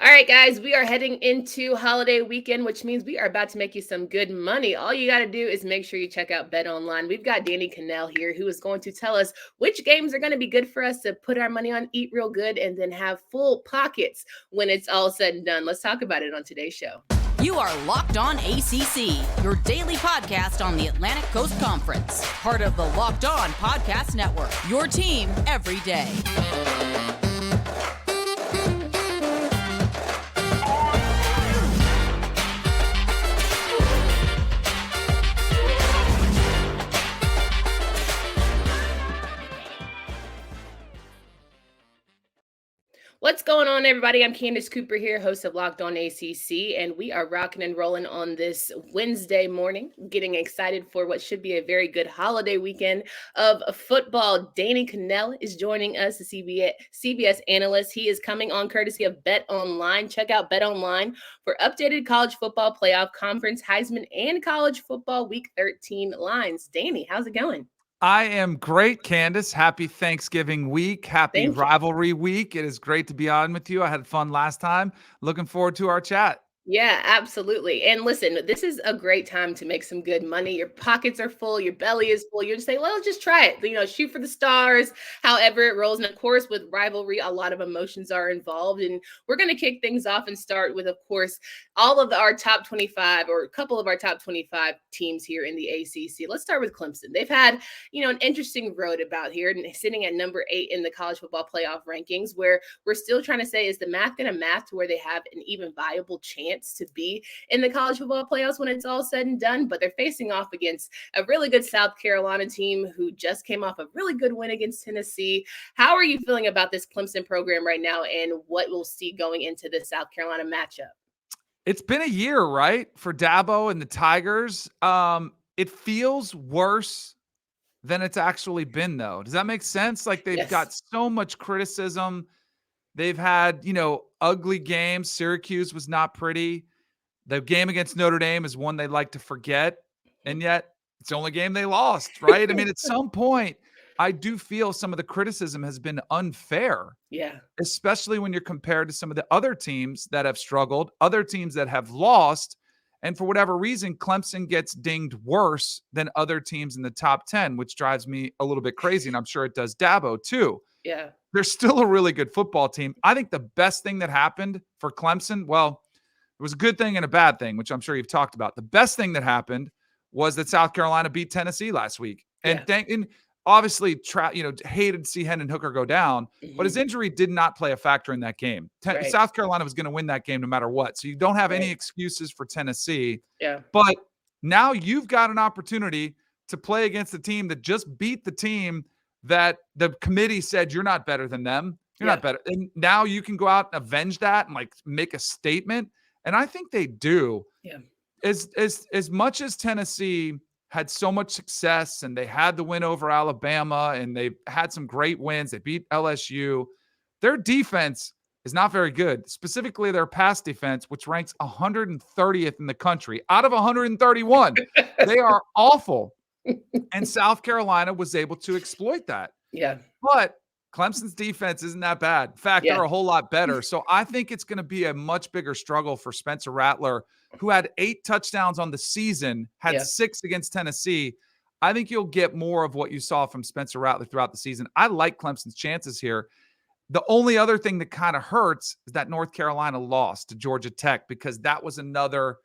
All right, guys, we are heading into holiday weekend, which means we are about to make you some good money. All you got to do is make sure you check out BetOnline. We've got Danny Kanell here who is going to tell us which games are going to be good for us to put our money on, eat real good, and then have full pockets when it's all said and done. Let's talk about it on today's show. You are Locked On ACC, your daily podcast on the Atlantic Coast Conference. Part of the Locked On Podcast Network, your team every day. What's going on, everybody? I'm Candace Cooper here, host of Locked On ACC, and we are rocking and rolling on this Wednesday morning, getting excited for what should be a very good holiday weekend of football. Danny Kanell is joining us, the CBS analyst. He is coming on courtesy of BetOnline. Check out BetOnline for updated college football playoff conference, Heisman, and college football week 13 lines. Danny, how's it going? I am great, Candace. Happy Thanksgiving week. Happy Thank you. rivalry week. It is great to be on with you. I had fun last time. Looking forward to our chat. Yeah, absolutely. And listen, this is a great time to make some good money. Your pockets are full, your belly is full. You just say, well, let's just try it. Shoot for the stars, however it rolls. And of course, with rivalry, a lot of emotions are involved. And we're going to kick things off and start with, of course, all of our top 25 or a couple of our top 25 teams here in the ACC. Let's start with Clemson. They've had, an interesting road about here, and sitting at number 8 in the college football playoff rankings, where we're still trying to say, is the math going to math to where they have an even viable chance to be in the college football playoffs when it's all said and done? But they're facing off against a really good South Carolina team who just came off a really good win against Tennessee. How are you feeling about this Clemson program right now and what we'll see going into the South Carolina matchup? It's been a year, right, for Dabo and the Tigers. It feels worse than it's actually been, though. Does that make sense? Like, they've got so much criticism. They've had, ugly games. Syracuse was not pretty. The game against Notre Dame is one they like to forget, and yet it's the only game they lost, right? I mean, at some point, I do feel some of the criticism has been unfair. Yeah. Especially when you're compared to some of the other teams that have struggled, other teams that have lost, and for whatever reason, Clemson gets dinged worse than other teams in the top 10, which drives me a little bit crazy, and I'm sure it does Dabo too. Yeah. They're still a really good football team. I think the best thing that happened for Clemson, well, it was a good thing and a bad thing, which I'm sure you've talked about. The best thing that happened was that South Carolina beat Tennessee last week. And obviously, hated to see Hendon Hooker go down, but his injury did not play a factor in that game. South Carolina was going to win that game no matter what. So you don't have any excuses for Tennessee. Yeah. But now you've got an opportunity to play against a team that just beat the team that the committee said you're not better than them. You're not better. And now you can go out and avenge that and make a statement. And I think they do. Yeah. As much as Tennessee had so much success and they had the win over Alabama and they've had some great wins, they beat LSU, their defense is not very good, specifically their pass defense, which ranks 130th in the country out of 131. They are awful. And South Carolina was able to exploit that. Yeah. But Clemson's defense isn't that bad. In fact, they're a whole lot better. So I think it's going to be a much bigger struggle for Spencer Rattler, who had 8 touchdowns on the season, had 6 against Tennessee. I think you'll get more of what you saw from Spencer Rattler throughout the season. I like Clemson's chances here. The only other thing that kind of hurts is that North Carolina lost to Georgia Tech, because that was another,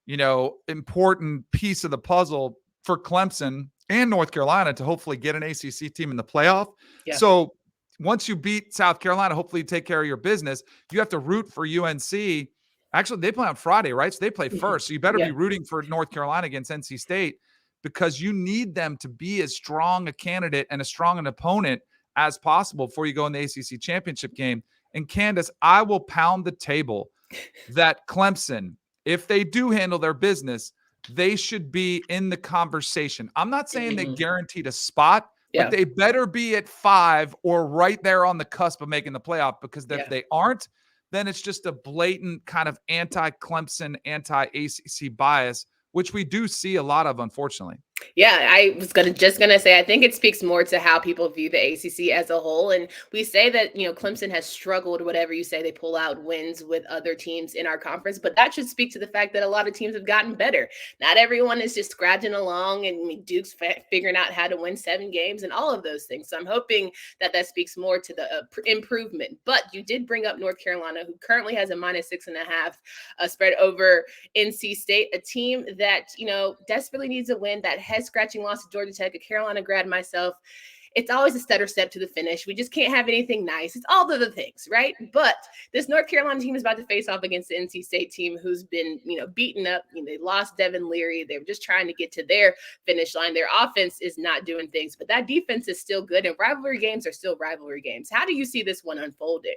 important piece of the puzzle for Clemson and North Carolina to hopefully get an ACC team in the playoff. Yeah. So once you beat South Carolina, hopefully you take care of your business. You have to root for UNC. Actually, they play on Friday, right? So they play first. So you better be rooting for North Carolina against NC State, because you need them to be as strong a candidate and as strong an opponent as possible before you go in the ACC championship game. And Candace, I will pound the table that Clemson, if they do handle their business, they should be in the conversation. I'm not saying they guaranteed a spot, but they better be at 5 or right there on the cusp of making the playoff, because if they aren't, then it's just a blatant kind of anti-Clemson, anti-ACC bias, which we do see a lot of, unfortunately. Yeah, I was just gonna say I think it speaks more to how people view the ACC as a whole. And we say that Clemson has struggled, whatever you say, they pull out wins with other teams in our conference, but that should speak to the fact that a lot of teams have gotten better. Not everyone is just scratching along, and Duke's figuring out how to win 7 games and all of those things. So I'm hoping that speaks more to the improvement. But you did bring up North Carolina, who currently has a -6.5 spread over NC State, a team that desperately needs a win. That head scratching loss to Georgia Tech, a Carolina grad myself. It's always a stutter step to the finish. We just can't have anything nice. It's all of the things, right? But this North Carolina team is about to face off against the NC State team, who's been, beaten up. They lost Devin Leary. They were just trying to get to their finish line. Their offense is not doing things, but that defense is still good, and rivalry games are still rivalry games. How do you see this one unfolding?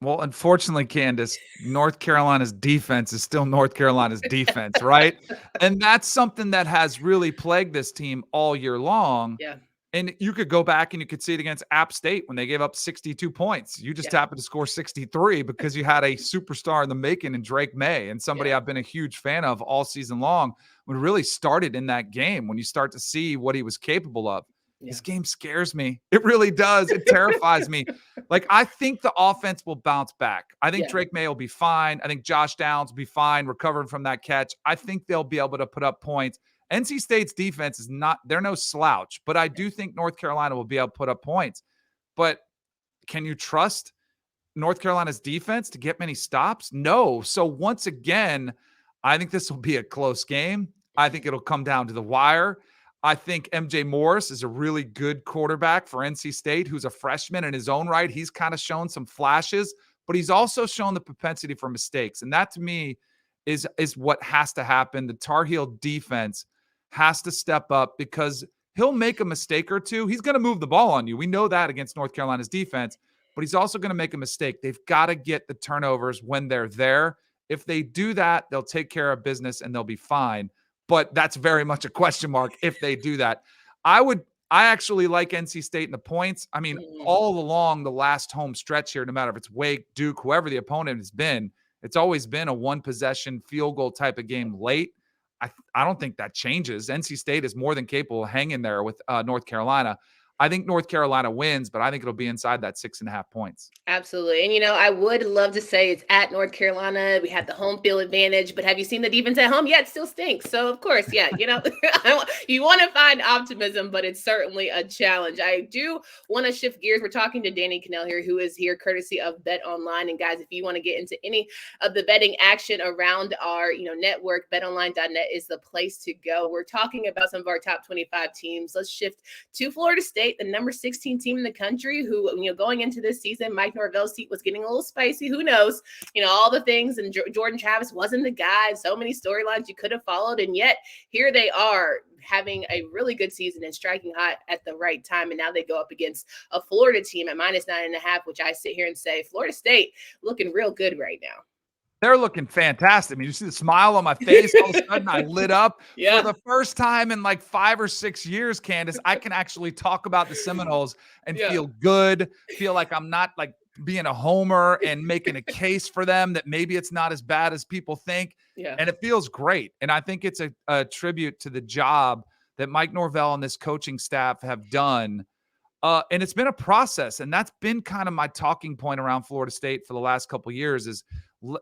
Well, unfortunately, Candace, North Carolina's defense is still North Carolina's defense, right? And that's something that has really plagued this team all year long. Yeah. And you could go back and you could see it against App State when they gave up 62 points. You just happened to score 63 because you had a superstar in the making in Drake Maye, and somebody I've been a huge fan of all season long. When it really started in that game, when you start to see what he was capable of. This game scares me. It really does. It terrifies me. Like, I think the offense will bounce back. I think Drake Maye will be fine. I think Josh Downs will be fine recovering from that catch. I think they'll be able to put up points. NC State's defense is they're no slouch, but I do think North Carolina will be able to put up points. But can you trust North Carolina's defense to get many stops? No. So once again, I think this will be a close game. I think it'll come down to the wire. I think MJ Morris is a really good quarterback for NC State, who's a freshman in his own right. He's kind of shown some flashes, but he's also shown the propensity for mistakes. And that, to me, is what has to happen. The Tar Heel defense has to step up, because he'll make a mistake or two. He's going to move the ball on you. We know that against North Carolina's defense, but he's also going to make a mistake. They've got to get the turnovers when they're there. If they do that, they'll take care of business and they'll be fine. But that's very much a question mark if they do that. I actually like NC State in the points. I mean, all along the last home stretch here, no matter if it's Wake, Duke, whoever the opponent has been, it's always been a one-possession field goal type of game late. I don't think that changes. NC State is more than capable of hanging there with North Carolina. I think North Carolina wins, but I think it'll be inside that 6.5 points. Absolutely. And, I would love to say it's at North Carolina. We have the home field advantage, but have you seen the defense at home? Yeah, it still stinks. So, of course, you want to find optimism, but it's certainly a challenge. I do want to shift gears. We're talking to Danny Kanell here, who is here courtesy of BetOnline. And, guys, if you want to get into any of the betting action around our, network, betonline.net is the place to go. We're talking about some of our top 25 teams. Let's shift to Florida State, the number 16 team in the country, who, going into this season, Mike Norvell's seat was getting a little spicy. Who knows? All the things. And Jordan Travis wasn't the guy. So many storylines you could have followed. And yet here they are having a really good season and striking hot at the right time. And now they go up against a Florida team at -9.5, which I sit here and say Florida State looking real good right now. They're looking fantastic. I mean, you see the smile on my face. All of a sudden, I lit up. For the first time in like 5 or 6 years, Candace, I can actually talk about the Seminoles and feel good, feel like I'm not like being a homer and making a case for them that maybe it's not as bad as people think. And it feels great. And I think it's a tribute to the job that Mike Norvell and this coaching staff have done. And it's been a process. And that's been kind of my talking point around Florida State for the last couple of years is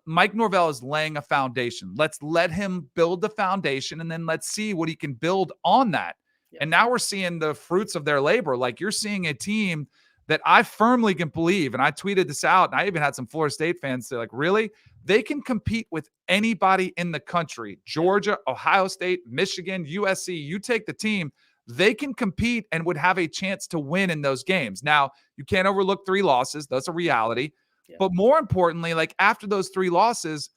Mike Norvell is laying a foundation. Let's let him build the foundation, and then let's see what he can build on that. And now we're seeing the fruits of their labor. Like, you're seeing a team that I firmly can believe, and I tweeted this out, and I even had some Florida State fans say, like, really? They can compete with anybody in the country. Georgia, Ohio State, Michigan, USC, you take the team, they can compete and would have a chance to win in those games. Now, you can't overlook 3 losses. That's a reality. But more importantly, like, after those 3 losses,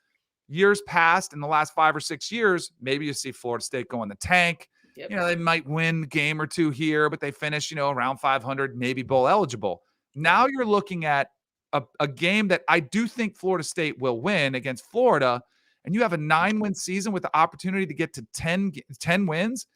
years past in the last 5 or 6 years, maybe you see Florida State go in the tank. They might win a game or 2 here, but they finish, around 500, maybe bowl eligible. Now you're looking at a game that I do think Florida State will win against Florida, and you have a 9-win season with the opportunity to get to 10 wins,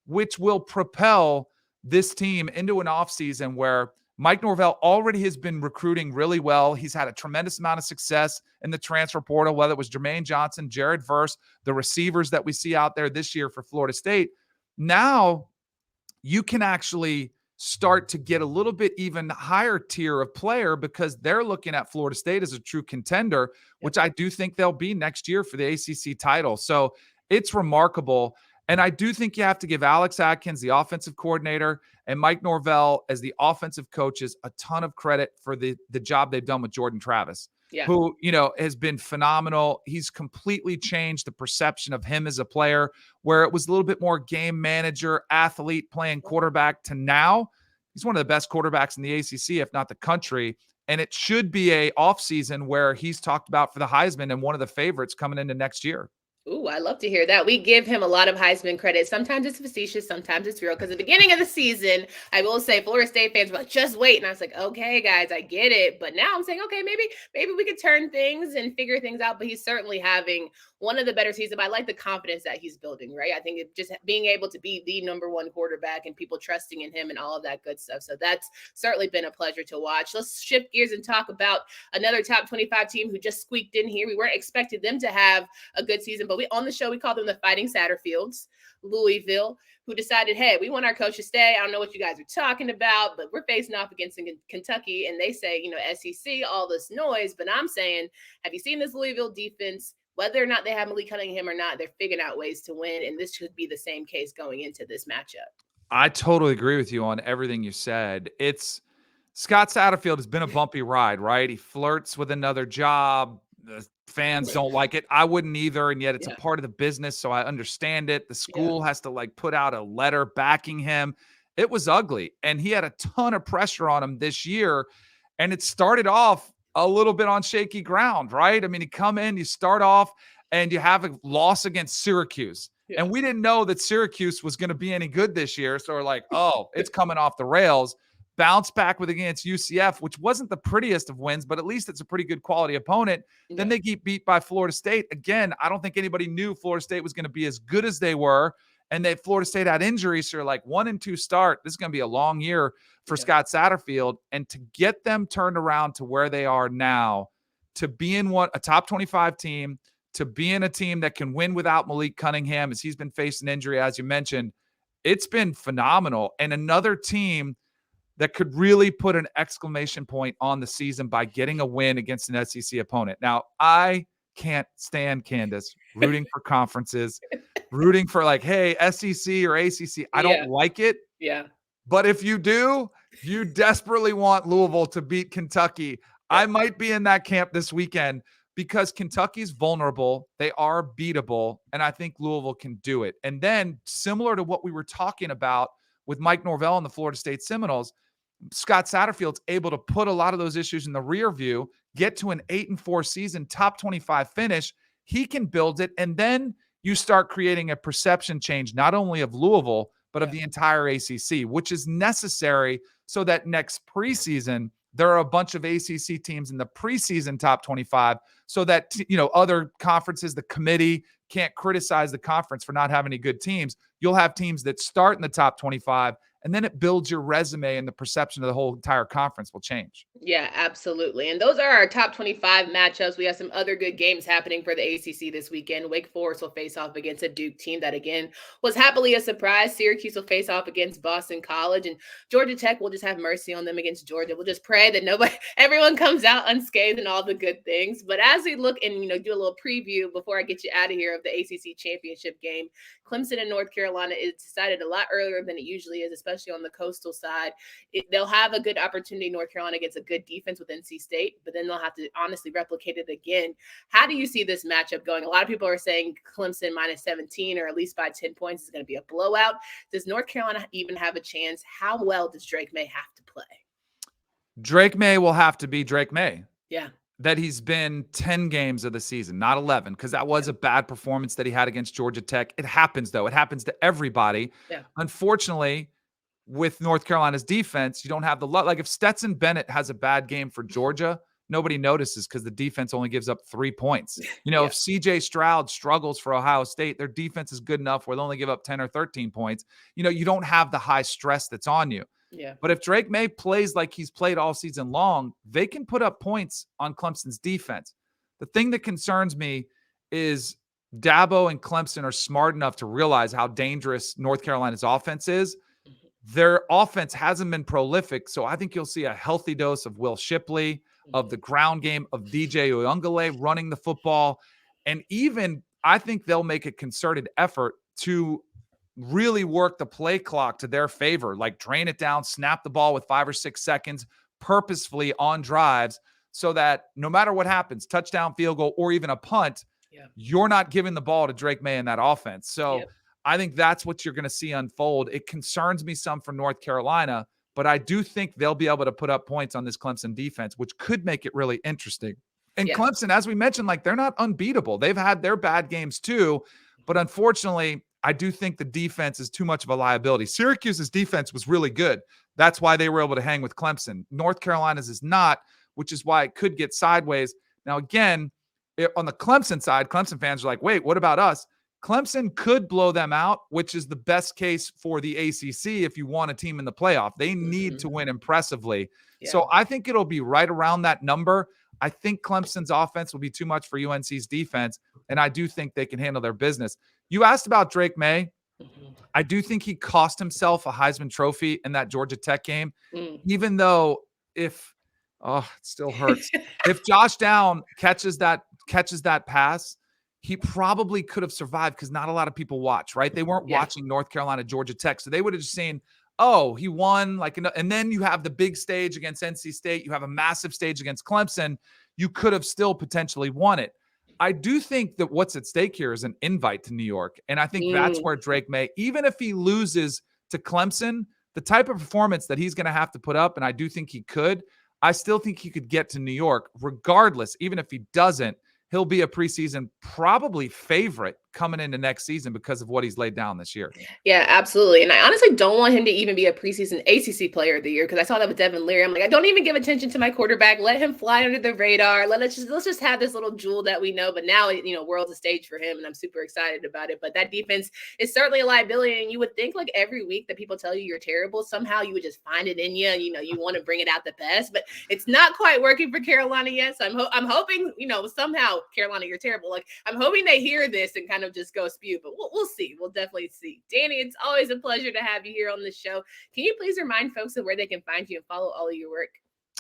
which will propel this team into an offseason where Mike Norvell already has been recruiting really well. He's had a tremendous amount of success in the transfer portal, whether it was Jermaine Johnson, Jared Verse, the receivers that we see out there this year for Florida State. Now you can actually start to get a little bit even higher tier of player because they're looking at Florida State as a true contender, which I do think they'll be next year for the ACC title. So it's remarkable. And I do think you have to give Alex Atkins, the offensive coordinator, and Mike Norvell as the offensive coaches a ton of credit for the job they've done with Jordan Travis, who, has been phenomenal. He's completely changed the perception of him as a player, where it was a little bit more game manager, athlete playing quarterback, to now he's one of the best quarterbacks in the ACC, if not the country. And it should be a offseason where he's talked about for the Heisman and one of the favorites coming into next year. Ooh, I love to hear that. We give him a lot of Heisman credit. Sometimes it's facetious, sometimes it's real. Because at the beginning of the season, I will say Florida State fans were like, just wait. And I was like, okay, guys, I get it. But now I'm saying, okay, maybe we could turn things and figure things out. But he's certainly having one of the better seasons. But I like the confidence that he's building, right? I think it just being able to be the number one quarterback and people trusting in him and all of that good stuff. So that's certainly been a pleasure to watch. Let's shift gears and talk about another top 25 team who just squeaked in here. We weren't expecting them to have a good season, but on the show, we call them the Fighting Satterfields, Louisville, who decided, hey, we want our coach to stay. I don't know what you guys are talking about, but we're facing off against Kentucky. And they say, SEC, all this noise. But I'm saying, have you seen this Louisville defense? Whether or not they have Malik Cunningham or not, they're figuring out ways to win. And this should be the same case going into this matchup. I totally agree with you on everything you said. Scott Satterfield has been a bumpy ride, right? He flirts with another job. The fans don't like it. I wouldn't either. And yet it's a part of the business. So I understand it. The school has to put out a letter backing him. It was ugly. And he had a ton of pressure on him this year. And it started off a little bit on shaky ground, right? I mean, you come in, you start off and you have a loss against Syracuse. Yeah. And we didn't know that Syracuse was going to be any good this year. So we're like, oh, it's coming off the rails. Bounce back with against UCF, which wasn't the prettiest of wins, but at least it's a pretty good quality opponent. Yeah. Then they get beat by Florida State. Again, I don't think anybody knew Florida State was going to be as good as they were. And Florida State had injuries. So you're 1-2 start. This is going to be a long year for Scott Satterfield. And to get them turned around to where they are now, to be in a top 25 team, to be in a team that can win without Malik Cunningham, as he's been facing injury, as you mentioned, it's been phenomenal. And another team that could really put an exclamation point on the season by getting a win against an SEC opponent. Now, I can't stand, Candace, rooting for conferences, rooting for hey, SEC or ACC. I don't like it. Yeah. But if you do, you desperately want Louisville to beat Kentucky. I might be in that camp this weekend because Kentucky's vulnerable. They are beatable, and I think Louisville can do it. And then, similar to what we were talking about with Mike Norvell and the Florida State Seminoles, Scott Satterfield's able to put a lot of those issues in the rear view, get to an 8-4 season, top 25 finish. He can build it. And then you start creating a perception change, not only of Louisville, but of the entire ACC, which is necessary so that next preseason, there are a bunch of ACC teams in the preseason top 25 so that, other conferences, the committee can't criticize the conference for not having any good teams. You'll have teams that start in the top 25, and then it builds your resume, and the perception of the whole entire conference will change. Yeah, absolutely. And those are our top 25 matchups. We have some other good games happening for the ACC this weekend. Wake Forest will face off against a Duke team that, again, was happily a surprise. Syracuse will face off against Boston College, and Georgia Tech will just have mercy on them against Georgia. We'll just pray that everyone comes out unscathed and all the good things. But as we look and, do a little preview before I get you out of here of the ACC championship game, Clemson and North Carolina is decided a lot earlier than it usually is, especially on the coastal side. They'll have a good opportunity. North Carolina gets a good defense with NC State, but then they'll have to honestly replicate it again. How do you see this matchup going? A lot of people are saying Clemson -17 or at least by 10 points is going to be a blowout. Does North Carolina even have a chance? How well does Drake Maye have to play? Drake Maye will have to be Drake Maye. Yeah. That he's been 10 games of the season, not 11, because that was a bad performance that he had against Georgia Tech. It happens, though. It happens to everybody. Yeah. Unfortunately, with North Carolina's defense, you don't have the luck. If Stetson Bennett has a bad game for Georgia, nobody notices because the defense only gives up 3 points. If CJ Stroud struggles for Ohio State, their defense is good enough where they'll only give up 10 or 13 points. You don't have the high stress that's on you. Yeah. But if Drake Maye plays like he's played all season long, they can put up points on Clemson's defense. The thing that concerns me is Dabo and Clemson are smart enough to realize how dangerous North Carolina's offense is. Their offense hasn't been prolific, so I think you'll see a healthy dose of Will Shipley, of the ground game, of DJ Uyunglele running the football, and even I think they'll make a concerted effort to really work the play clock to their favor, like drain it down, snap the ball with 5 or 6 seconds purposefully on drives so that no matter what happens, touchdown, field goal, or even a punt, you're not giving the ball to Drake Maye in that offense. So I think that's what you're going to see unfold. It concerns me some for North Carolina, but I do think they'll be able to put up points on this Clemson defense, which could make it really interesting. And Clemson, as we mentioned, like they're not unbeatable. They've had their bad games too, but unfortunately, I do think the defense is too much of a liability. Syracuse's defense was really good. That's why they were able to hang with Clemson. North Carolina's is not, which is why it could get sideways. Now, again, on the Clemson side, Clemson fans are like, wait, what about us? Clemson could blow them out, which is the best case for the ACC if you want a team in the playoff. They need to win impressively. So I think it'll be right around that number. I think Clemson's offense will be too much for UNC's defense, and I do think they can handle their business. You asked about Drake Maye. I do think he cost himself a Heisman Trophy in that Georgia Tech game, even though it still hurts. If Josh Down catches that pass, he probably could have survived because not a lot of people watch, right? They weren't watching North Carolina, Georgia Tech. So they would have just seen, oh, he won. And then you have the big stage against NC State. You have a massive stage against Clemson. You could have still potentially won it. I do think that what's at stake here is an invite to New York. And I think that's where Drake Maye, even if he loses to Clemson, the type of performance that he's going to have to put up, and I do think he could, I still think he could get to New York regardless. Even if he doesn't, he'll be a preseason probably favorite coming into next season because of what he's laid down this year. Yeah, absolutely. And I honestly don't want him to even be a preseason ACC player of the year because I saw that with Devin Leary. I'm like, I don't even give attention to my quarterback. Let him fly under the radar. Let's just have this little jewel that we know. But now, world's a stage for him, and I'm super excited about it. But that defense is certainly a liability. And you would think like every week that people tell you you're terrible, somehow you would just find it in you. You want to bring it out the best, but it's not quite working for Carolina yet. So I'm hoping, somehow Carolina, you're terrible. Like I'm hoping they hear this and kind of just go spew, but we'll see. We'll definitely see. Danny, it's always a pleasure to have you here on the show. Can you please remind folks of where they can find you and follow all of your work?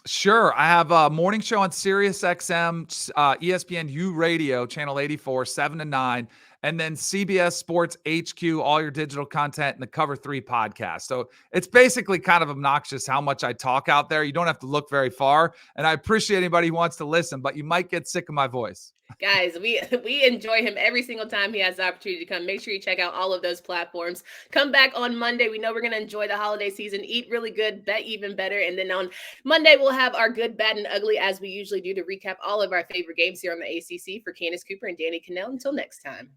Sure. I have a morning show on Sirius XM, ESPN U Radio, channel 84, 7 to 9, and then CBS Sports HQ, all your digital content, and the Cover 3 podcast. So it's basically kind of obnoxious how much I talk out there. You don't have to look very far, and I appreciate anybody who wants to listen, but you might get sick of my voice. Guys, we enjoy him every single time he has the opportunity to come. Make sure you check out all of those platforms. Come back on Monday. We know we're going to enjoy the holiday season, eat really good, bet even better. And then on Monday, we'll have our good, bad, and ugly as we usually do to recap all of our favorite games here on the ACC. For Candace Cooper and Danny Kanell, until next time.